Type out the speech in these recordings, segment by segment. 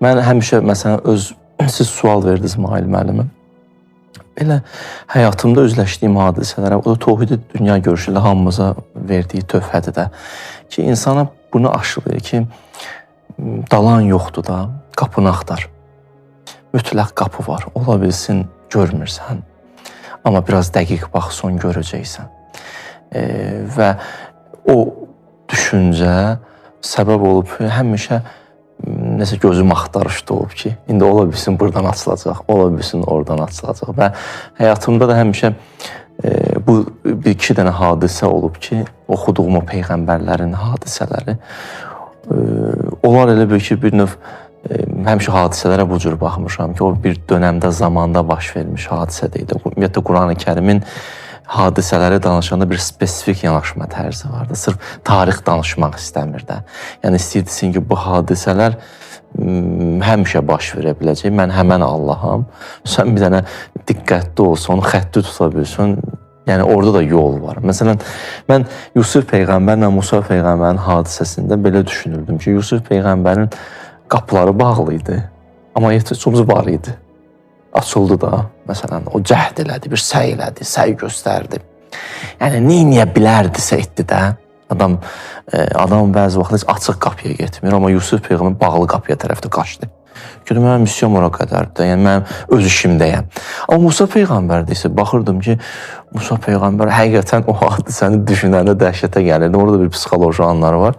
Mən həmişə, məsələn, siz sual verdiniz Mahil müəllimə. Elə həyatımda üzləşdiyim hadisələrə, o da Tohidi dünya görüşü ilə hamımıza verdiyi töhfədir də ki, insana bunu aşılıyor ki, dalan yoxdur da, qapını axtar. Mütləq qapı var, ola bilsin görmürsən, amma biraz dəqiq baxsan görəcəksən. Və o düşüncə səbəb olub həmişə nəsə gözüm axtarışda olub ki, indi ola bilsin buradan açılacaq, ola bilsin oradan açılacaq və həyatımda da həmişə bu bir-iki dənə hadisə olub ki, oxuduğum o peyğəmbərlərin hadisələri, onlar elə bir ki, bir növ həmişə hadisələrə bu cür baxmışam ki, o bir dönəmdə, zamanda baş vermiş hadisə deyil. Ümumiyyətlə, Quran-ı Kərimin hadisələri danışanda bir spesifik yanaşma tərzi vardı. Sırf tarix danışmaq istəmir də. Yəni, istəyirdisin ki, bu hadisələr həmişə baş verə biləcək. Mən həmən Allaham. Sən bir dənə diqqətli olsun, onu xətti tuta bilsin. Yəni, orada da yol var. Məsələn, mən Yusuf Peyğəmbərlə Musa Peyğəmbərin hadisəsində belə düşünürdüm ki, Yusuf Peyğəmbərin qapıları bağlı idi, amma ehtiyacımız var idi. Açıldı da, məsələn, o cəhd elədi, bir səy elədi, səy göstərdi. Yəni, neyniyə bilərdisə etdi də. Adam bəzi vaxt açıq qapıya getmir, amma Yusuf Peyğəmbər bağlı qapıya tərəfdə qaçdı. Çünki mənim missiyon ora qədərdir, yəni mənim öz işimdəyəm. Amma Musa Peyğəmbərdə isə baxırdım ki, Musa Peyğəmbər həqiqətən o hadisəni düşünəndə dəhşətə gəlirdi. Orada bir psixoloji anları var.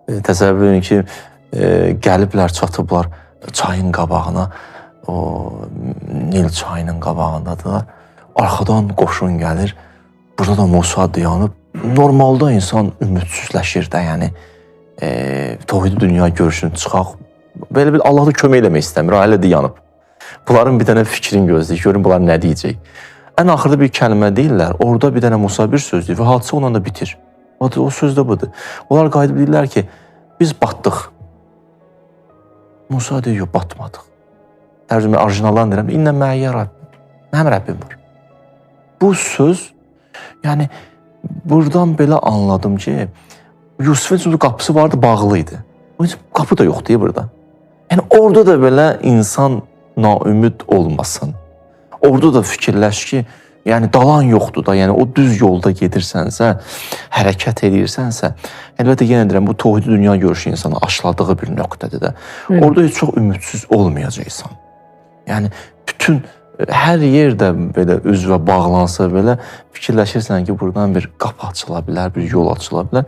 Təsəvvür edin ki, gəliblər, çatıblar çayın qabağına, o Nil çayının qabağındadılar. Arxadan qoşun gəlir, burada da Musa dayanıb. Normalda insan ümidsizləşir də, yəni Tohidi dünya görüşünü çıxaq. Belə bir Allah da kömək eləmək istəmir, ailə də yanıb. Bunların bir dənə fikrini gözləyir, görün bunlar nə deyəcək. Ən axırda bir kəlmə deyirlər, orada bir dənə Musa bir söz deyir və hadisə onunla da bitir. O söz də budur. Onlar qayıdıb deyirlər ki, biz batdıq. Musa deyir, yox, batmadıq. Tərcümə orijinaldan deyirəm, İnnə məiyyə Rabbim. Mənim Rəbbim var. Bu söz, yəni, buradan belə anladım ki, Yusufun qapısı vardı, bağlı idi. Qapı da yoxdur burada. Yəni, orada da belə insan naümid olmasın. Orada da fikirləş ki, yəni, dalan yoxdur da, yəni, o düz yolda gedirsənsə, hərəkət edirsənsə, əlbəttə, yenə deyirəm, bu Tohidi dünya görüşü insanı aşladığı bir nöqtədir də. Orada heç çox ümidsiz olmayacaqsan. Yəni, bütün, hər yerdə belə üzvə bağlansa belə fikirləşirsən ki, buradan bir qapı açıla bilər, bir yol açıla bilər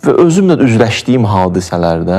və özümlə üzləşdiyim hadisələrdə